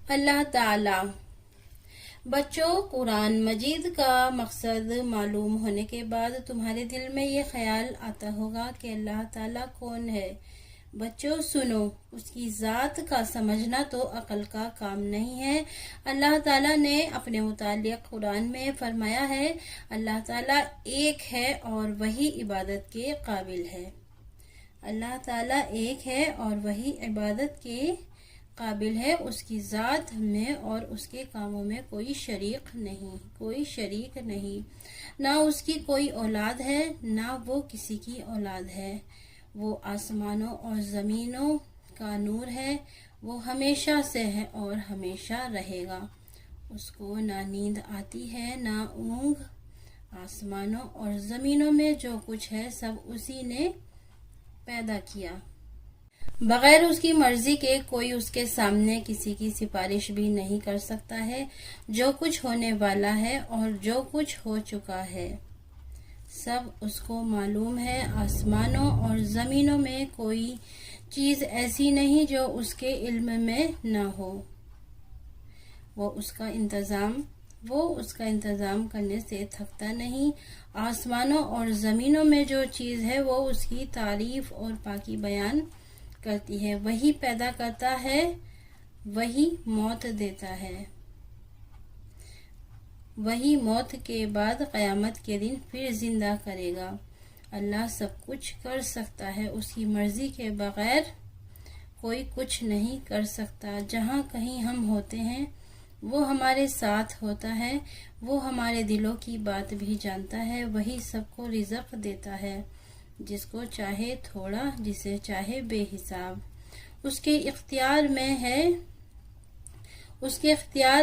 اللہ تعالی بچوں، قرآن مجید کا مقصد معلوم ہونے کے بعد تمہارے دل میں یہ خیال آتا ہوگا کہ اللہ تعالیٰ کون ہے۔ بچوں سنو، اس کی ذات کا سمجھنا تو عقل کا کام نہیں ہے۔ اللہ تعالیٰ نے اپنے متعلق قرآن میں فرمایا ہے، اللہ تعالیٰ ایک ہے اور وہی عبادت کے قابل ہے۔ اللہ تعالیٰ ایک ہے اور وہی عبادت کے قابل ہے، اس کی ذات میں اور اس کے کاموں میں کوئی شریک نہیں، نہ اس کی کوئی اولاد ہے نہ وہ کسی کی اولاد ہے۔ وہ آسمانوں اور زمینوں کا نور ہے، وہ ہمیشہ سے ہے اور ہمیشہ رہے گا۔ اس کو نہ نیند آتی ہے نہ اونگ۔ آسمانوں اور زمینوں میں جو کچھ ہے سب اسی نے پیدا کیا۔ بغیر اس کی مرضی کے کوئی اس کے سامنے کسی کی سفارش بھی نہیں کر سکتا ہے۔ جو کچھ ہونے والا ہے اور جو کچھ ہو چکا ہے سب اس کو معلوم ہے۔ آسمانوں اور زمینوں میں کوئی چیز ایسی نہیں جو اس کے علم میں نہ ہو۔ وہ اس کا انتظام کرنے سے تھکتا نہیں۔ آسمانوں اور زمینوں میں جو چیز ہے وہ اس کی تعریف اور پاکی بیان کرتی ہے۔ وہی پیدا کرتا ہے، وہی موت دیتا ہے، وہی موت کے بعد قیامت کے دن پھر زندہ کرے گا۔ اللہ سب کچھ کر سکتا ہے، اس کی مرضی کے بغیر کوئی کچھ نہیں کر سکتا۔ جہاں کہیں ہم ہوتے ہیں وہ ہمارے ساتھ ہوتا ہے، وہ ہمارے دلوں کی بات بھی جانتا ہے۔ وہی سب کو رزق دیتا ہے، جس کو چاہے تھوڑا، جسے چاہے بے حساب۔ اس کے اختیار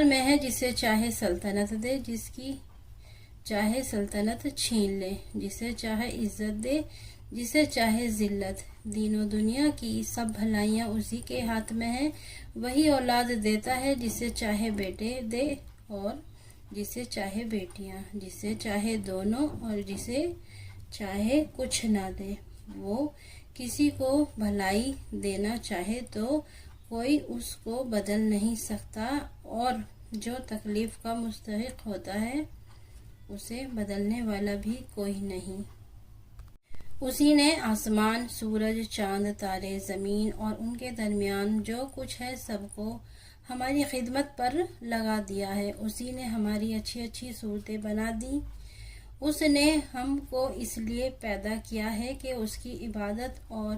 میں ہے جسے چاہے سلطنت دے، جس کی چاہے سلطنت چھین لے، جسے چاہے عزت دے، جسے چاہے ذلت۔ دین و دنیا کی سب بھلائیاں اسی کے ہاتھ میں ہیں۔ وہی اولاد دیتا ہے، جسے چاہے بیٹے دے اور جسے چاہے بیٹیاں، جسے چاہے دونوں اور جسے چاہے کچھ نہ دے۔ وہ کسی کو بھلائی دینا چاہے تو کوئی اس کو بدل نہیں سکتا، اور جو تکلیف کا مستحق ہوتا ہے اسے بدلنے والا بھی کوئی نہیں۔ اسی نے آسمان، سورج، چاند، تارے، زمین اور ان کے درمیان جو کچھ ہے سب کو ہماری خدمت پر لگا دیا ہے۔ اسی نے ہماری اچھی اچھی صورتیں بنا دی۔ اس نے ہم کو اس لیے پیدا کیا ہے کہ اس کی عبادت اور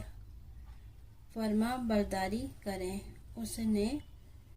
فرما برداری کریں۔ اس نے